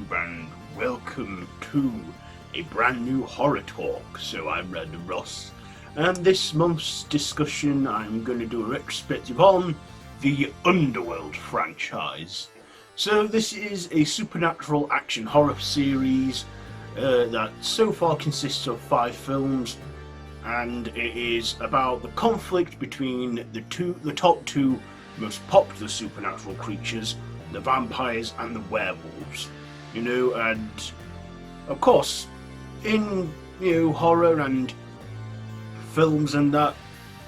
YouTube and welcome to a brand new horror talk. So I'm Random Ross, and this month's discussion I'm going to do a retrospective on the Underworld franchise. So this is a supernatural action horror series that so far consists of 5 films, and it is about the conflict between the top two most popular supernatural creatures, the vampires and the werewolves. And of course, in horror and films and that,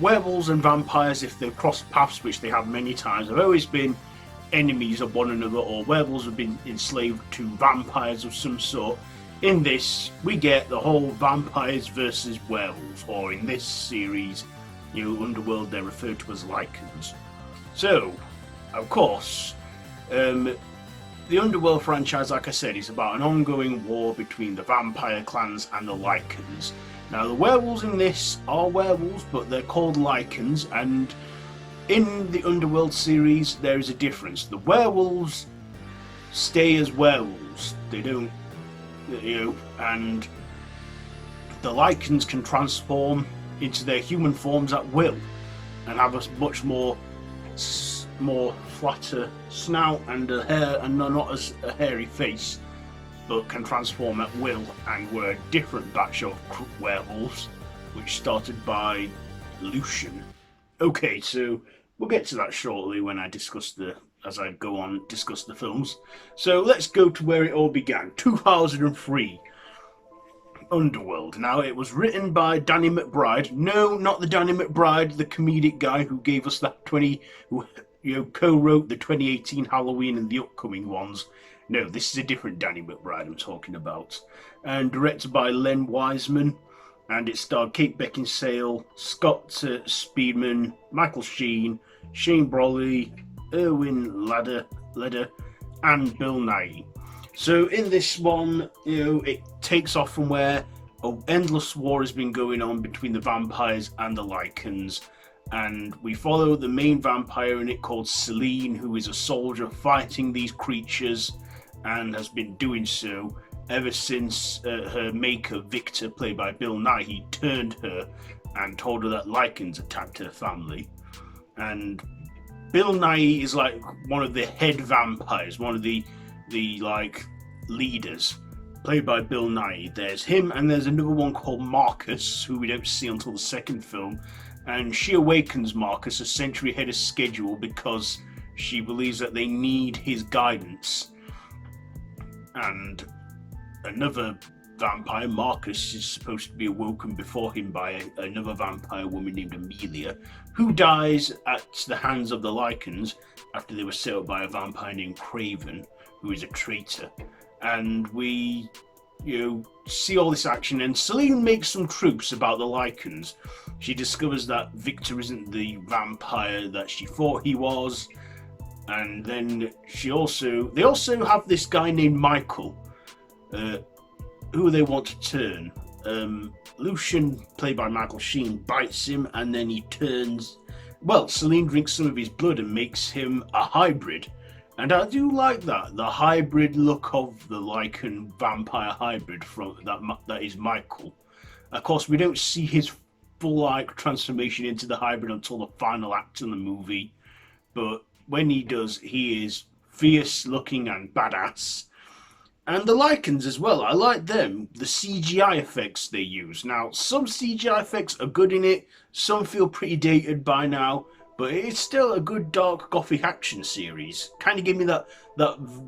werewolves and vampires, if they've crossed paths, which they have many times, have always been enemies of one another, or werewolves have been enslaved to vampires of some sort. In this, we get the whole vampires versus werewolves, or in this series, Underworld, they're referred to as lycans. So, of course, the Underworld franchise, like I said, is about an ongoing war between the vampire clans and the lycans. Now, the werewolves in this are werewolves, but they're called lycans, and in the Underworld series, there is a difference. The werewolves stay as werewolves. They don't, and the lycans can transform into their human forms at will and have a much more flatter snout and a hair, and not as a hairy face, but can transform at will, and were a different batch of werewolves, which started by Lucian. Okay, so we'll get to that shortly when I discuss the films. So let's go to where it all began. 2003. Underworld. Now, it was written by Danny McBride. No, not the Danny McBride, the comedic guy who gave us that who co-wrote the 2018 Halloween and the upcoming ones. No, this is a different Danny McBride I'm talking about. And directed by Len Wiseman. And it starred Kate Beckinsale, Scott Speedman, Michael Sheen, Shane Brolly, Erwin Leder, and Bill Nighy. So in this one, it takes off from where an endless war has been going on between the vampires and the lycans, and we follow the main vampire in it called Celine, who is a soldier fighting these creatures, and has been doing so ever since her maker Victor, played by Bill Nighy, turned her and told her that lycans attacked her family. And Bill Nighy is like one of the head vampires, one of the leaders, played by Bill Nighy. There's him, and there's another one called Marcus, who we don't see until the second film, and she awakens Marcus a century ahead of schedule because she believes that they need his guidance. And another vampire, Marcus, is supposed to be awoken before him by another vampire woman named Amelia, who dies at the hands of the lycans after they were set up by a vampire named Craven, who is a traitor. And we, see all this action, and Celine makes some truths about the lycans. She discovers that Victor isn't the vampire that she thought he was, and then they also have this guy named Michael, who they want to turn. Lucian, played by Michael Sheen, bites him, and then he turns. Well, Celine drinks some of his blood and makes him a hybrid. And I do like that, the hybrid look of the lycan vampire hybrid from that is Michael. Of course, we don't see his full transformation into the hybrid until the final act of the movie, but when he does, he is fierce looking and badass. And the lycans as well, I like them, the CGI effects they use. Now, some CGI effects are good in it, some feel pretty dated by now, but it's still a good dark gothic action series. Kind of give me that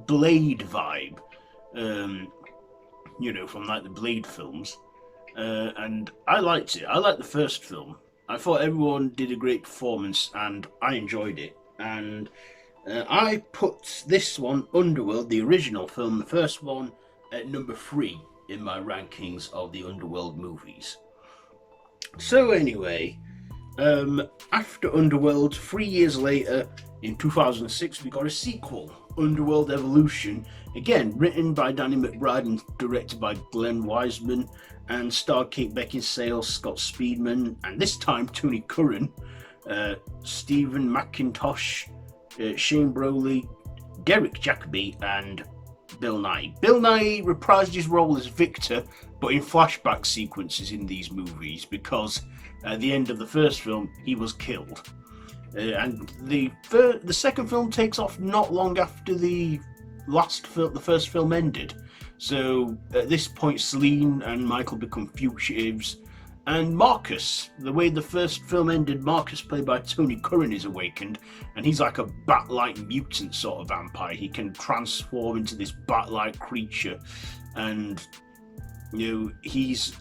Blade vibe, from like the Blade films. And I liked it. I liked the first film. I thought everyone did a great performance, and I enjoyed it. And I put this one, Underworld, the original film, the first one, at number 3 in my rankings of the Underworld movies. So anyway, after Underworld, 3 years later, in 2006, we got a sequel, Underworld Evolution, again written by Danny McBride and directed by Glenn Wiseman, and starred Kate Beckinsale, Scott Speedman, and this time Tony Curran, Stephen McIntosh, Shane Brolly, Derek Jacobi, and Bill Nighy. Bill Nighy reprised his role as Victor, but in flashback sequences in these movies, because at the end of the first film, he was killed. And the second film takes off not long after the first film ended. So at this point, Celine and Michael become fugitives, and Marcus, the way the first film ended, Marcus, played by Tony Curran, is awakened, and he's like a bat-like mutant sort of vampire. He can transform into this bat-like creature, and he's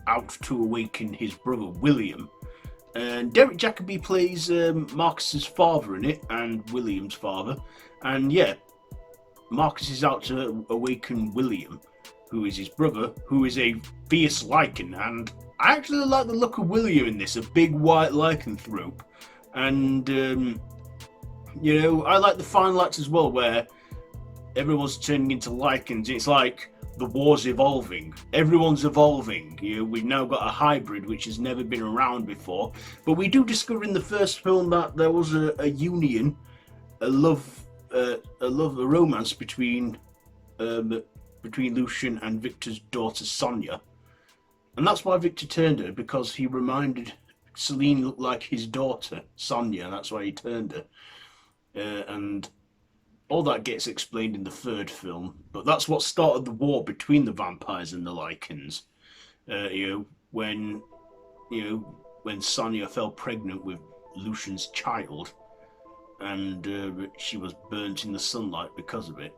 out to awaken his brother William. And Derek Jacobi plays Marcus's father in it, and William's father. And yeah, Marcus is out to awaken William, who is his brother, who is a fierce lichen. And I actually like the look of William in this, a big white lycanthrope. And, I like the fine lights as well, where everyone's turning into lichens. It's like the war's evolving. Everyone's evolving. We've now got a hybrid which has never been around before. But we do discover in the first film that there was a union, a romance between Lucian and Victor's daughter Sonia. And that's why Victor turned her, because he reminded Celine looked like his daughter, Sonia, and that's why he turned her. And all that gets explained in the third film, but that's what started the war between the vampires and the lichens. When Sonia fell pregnant with Lucian's child, and she was burnt in the sunlight because of it.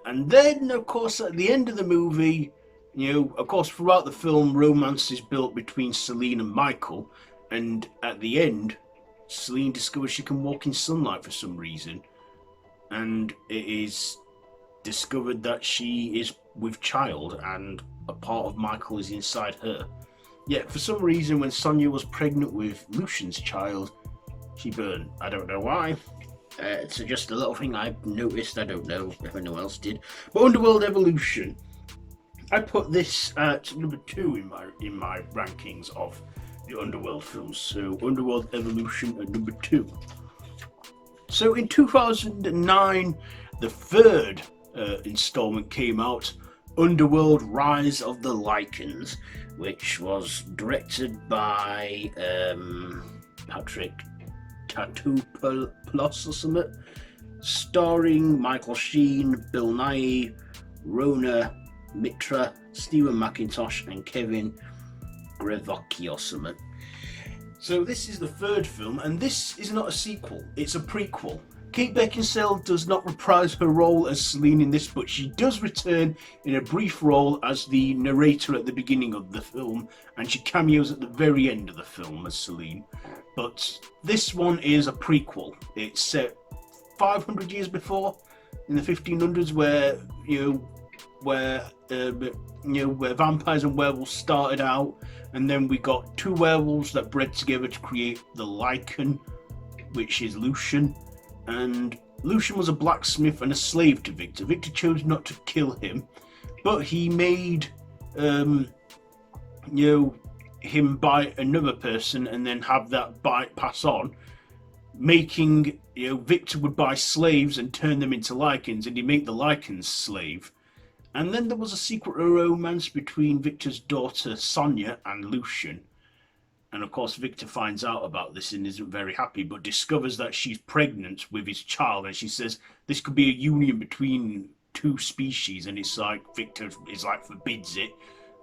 And then, of course, at the end of the movie, of course, throughout the film, romance is built between Celine and Michael, and at the end, Celine discovers she can walk in sunlight for some reason, and it is discovered that she is with child, and a part of Michael is inside her. Yet, for some reason, when Sonia was pregnant with Lucian's child, she burned. I don't know why. It's just a little thing I've noticed. I don't know if anyone else did. But Underworld Evolution, I put this at number 2 in my rankings of the Underworld films. So Underworld Evolution at number 2. So in 2009, the third installment came out, Underworld Rise of the Lycans, which was directed by Patrick Tatopoulos or something, starring Michael Sheen, Bill Nighy, Rona Mitra, Stephen McIntosh, and Kevin Grevocki or something. So this is the third film, and this is not a sequel, it's a prequel. Kate Beckinsale does not reprise her role as Celine in this, but she does return in a brief role as the narrator at the beginning of the film, and she cameos at the very end of the film as Celine. But this one is a prequel. It's set 500 years before, in the 1500s, where vampires and werewolves started out, and then we got two werewolves that bred together to create the Lycan, which is Lucian. And Lucian was a blacksmith and a slave to Victor. Victor chose not to kill him, but he made him buy another person and then have that buy pass on, making Victor would buy slaves and turn them into Lycans, and he'd make the Lycans slave. And then there was a secret romance between Victor's daughter Sonia and Lucian. And of course, Victor finds out about this and isn't very happy, but discovers that she's pregnant with his child. And she says this could be a union between two species. And it's like Victor forbids it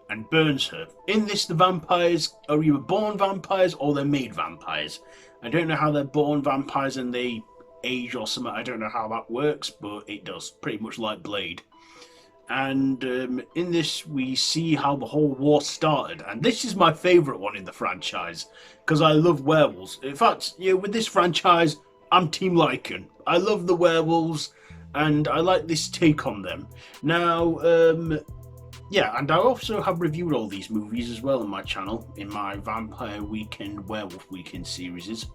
and burns her. In this, the vampires are either born vampires or they're made vampires. I don't know how they're born vampires and they age or something. I don't know how that works, but it does. Pretty much like Blade. And in this, we see how the whole war started. And this is my favourite one in the franchise, because I love werewolves. In fact, with this franchise, I'm Team Lycan. I love the werewolves, and I like this take on them. Now, and I also have reviewed all these movies as well on my channel, in my Vampire Weekend, Werewolf Weekend series.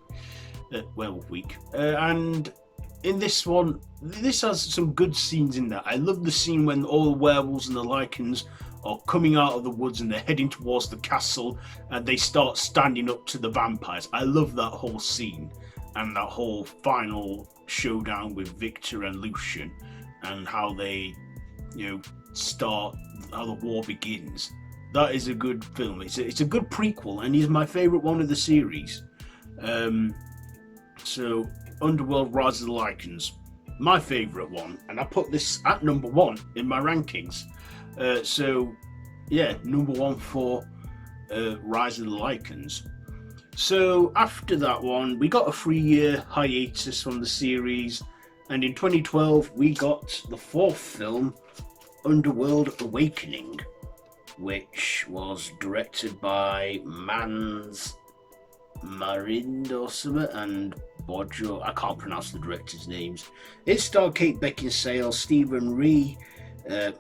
Werewolf Week. And in this one, this has some good scenes in there. I love the scene when all the werewolves and the Lycans are coming out of the woods and they're heading towards the castle and they start standing up to the vampires. I love that whole scene and that whole final showdown with Victor and Lucian. and how they, start, how the war begins. That is a good film. It's a good prequel, and he's my favourite one of the series. So Underworld Rise of the Lycans, my favourite one, and I put this at number 1 in my rankings. Number 1 for Rise of the Lycans. So after that one, we got a 3-year hiatus from the series, and in 2012 we got the 4th film, Underworld Awakening, which was directed by Mans Marind or something, and Bojo. I can't pronounce the directors' names. It starred Kate Beckinsale, Stephen Ree,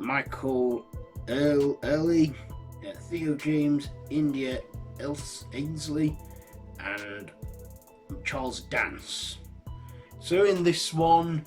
Michael Early, Theo James, India Ainsley, and Charles Dance. So in this one,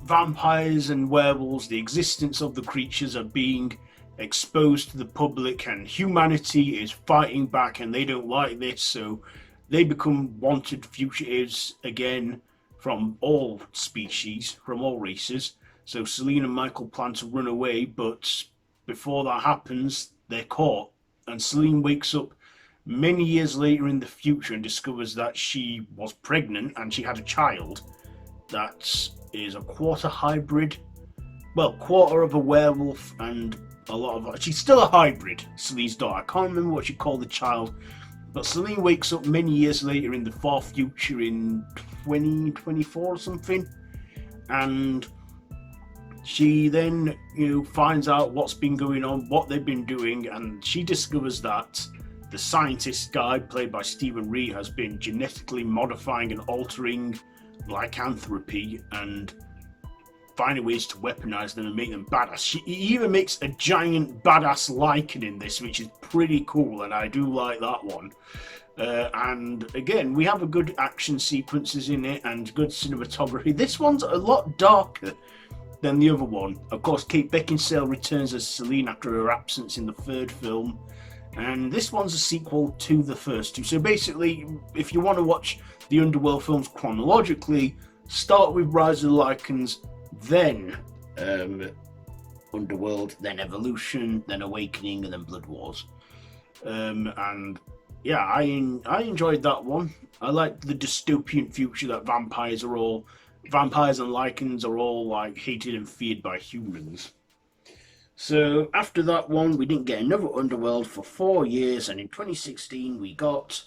vampires and werewolves, the existence of the creatures are being exposed to the public, and humanity is fighting back, and they don't like this, so they become wanted fugitives again from all species, from all races. So Celine and Michael plan to run away, but before that happens, they're caught, and Celine wakes up many years later in the future and discovers that she was pregnant and she had a child that is a quarter hybrid, quarter of a werewolf and a lot of... She's still a hybrid, Celine's daughter. I can't remember what she called the child, but Celine wakes up many years later in the far future in 2024 or something, and she then, finds out what's been going on, what they've been doing, and she discovers that the scientist guy, played by Stephen Ree, has been genetically modifying and altering lycanthropy and finding ways to weaponize them and make them badass. He even makes a giant badass lichen in this, which is pretty cool, and I do like that one. And again, we have a good action sequences in it and good cinematography. This one's a lot darker than the other one. Of course, Kate Beckinsale returns as Celine after her absence in the 3rd film, and this one's a sequel to the first 2. So basically, if you want to watch the Underworld films chronologically, start with Rise of the Lycans, then Underworld, then Evolution, then Awakening, and then Blood Wars. And yeah, I enjoyed that one. I liked the dystopian future that vampires and lycans are all like hated and feared by humans. So after that one, we didn't get another Underworld for 4 years, and in 2016 we got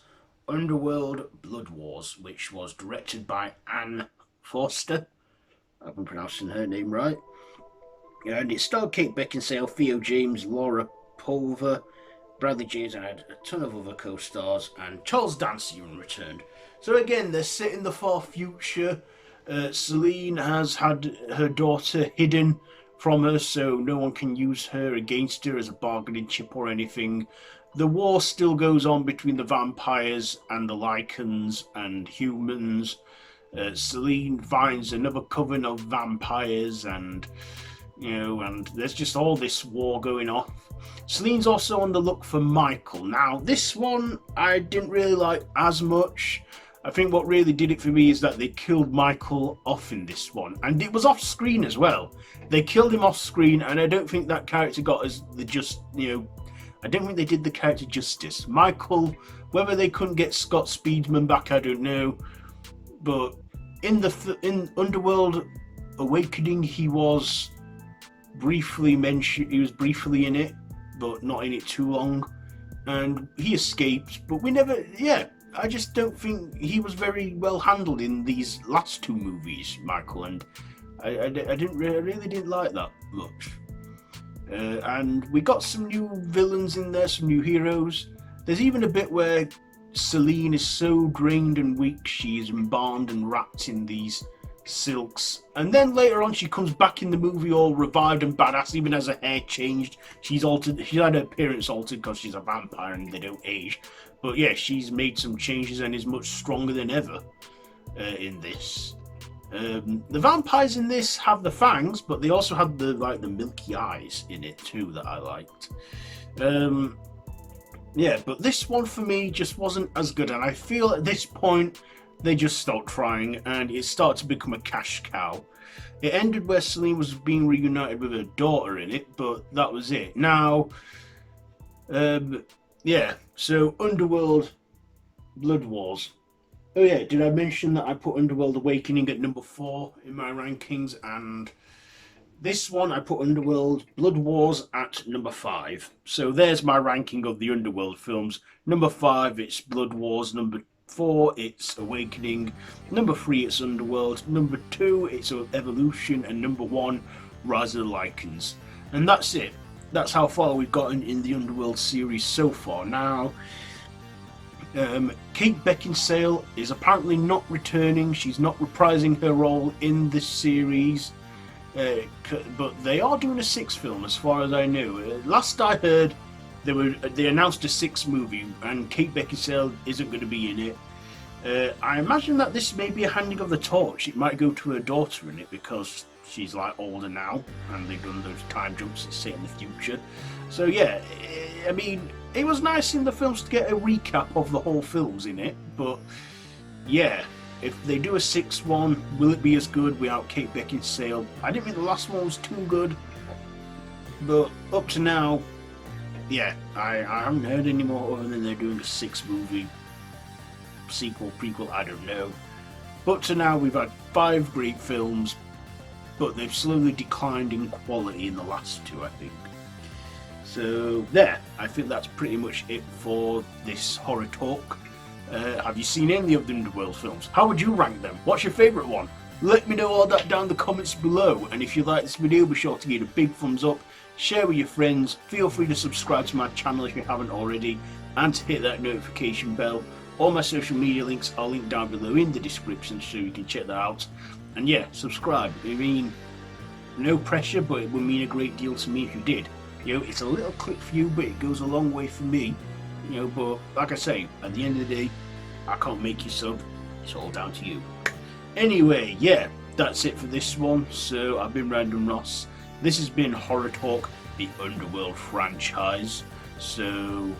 Underworld Blood Wars, which was directed by Anne Forster. I've been pronouncing her name right. And it starred Kate Beckinsale, Theo James, Laura Pulver, Bradley James, and had a ton of other co-stars, and Charles Dance even returned. So again, they're set in the far future. Celine has had her daughter hidden from her, so no one can use her against her as a bargaining chip or anything. The war still goes on between the vampires and the lycans and humans. Celine finds another coven of vampires, and there's just all this war going on. Celine's also on the look for Michael. Now, this one I didn't really like as much. I think what really did it for me is that they killed Michael off in this one, and it was off screen as well. They killed him off screen, and I don't think that character got I don't think they did the character justice. Michael, whether they couldn't get Scott Speedman back, I don't know, but in Underworld Awakening, he was briefly mentioned. He was briefly in it, but not in it too long, and he escaped. But we never, I just don't think he was very well handled in these last 2 movies, Michael, and I really didn't like that much. And we got some new villains in there, some new heroes. There's even a bit where Celine is so drained and weak, she is embalmed and wrapped in these silks. And then later on, she comes back in the movie all revived and badass, even as her hair changed. She's had her appearance altered because she's a vampire and they don't age. But yeah, she's made some changes and is much stronger than ever in this. The vampires in this have the fangs, but they also have the milky eyes in it too that I liked. But this one for me just wasn't as good, and I feel at this point they just stopped trying, and it started to become a cash cow. It ended where Celine was being reunited with her daughter in it, but that was it. Now, yeah, so Underworld Blood Wars. Oh yeah, did I mention that I put Underworld Awakening at number 4 in my rankings, and this one I put Underworld Blood Wars at number 5. So there's my ranking of the Underworld films. Number 5 it's Blood Wars, number 4 it's Awakening, number 3 it's Underworld, number 2 it's Evolution, and number 1 Rise of the Lycans. And that's it. That's how far we've gotten in the Underworld series so far. Now, Kate Beckinsale is apparently not returning. She's not reprising her role in this series. But they are doing a 6th film, as far as I know. Last I heard, they announced a 6th movie, and Kate Beckinsale isn't going to be in it. I imagine that this may be a handing of the torch. It might go to her daughter in it, because she's like older now, and they've done those time jumps that set in the future. So yeah, I mean, it was nice in the films to get a recap of the whole films in it, but yeah. If they do a 6th one, will it be as good without Kate Beckinsale? I didn't think the last one was too good, but up to now, yeah, I haven't heard any more other than they're doing a 6th movie, sequel, prequel, I don't know. But to now, we've had 5 great films, but they've slowly declined in quality in the last 2, I think. So there, I think that's pretty much it for this horror talk. Have you seen any of the Underworld films? How would you rank them? What's your favourite one? Let me know all that down in the comments below. And if you like this video, be sure to give it a big thumbs up, share with your friends, feel free to subscribe to my channel if you haven't already, and to hit that notification bell. All my social media links are linked down below in the description, so you can check that out. And yeah, subscribe. I mean, no pressure, but it would mean a great deal to me if you did. You know, it's a little click for you, but it goes a long way for me. You know, but like I say, at the end of the day, I can't make you sub. It's all down to you. Anyway, yeah, that's it for this one. So I've been Random Ross. This has been Horror Talk, the Underworld franchise. So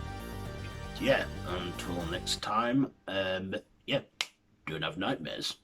yeah, until next time, yeah, don't have nightmares.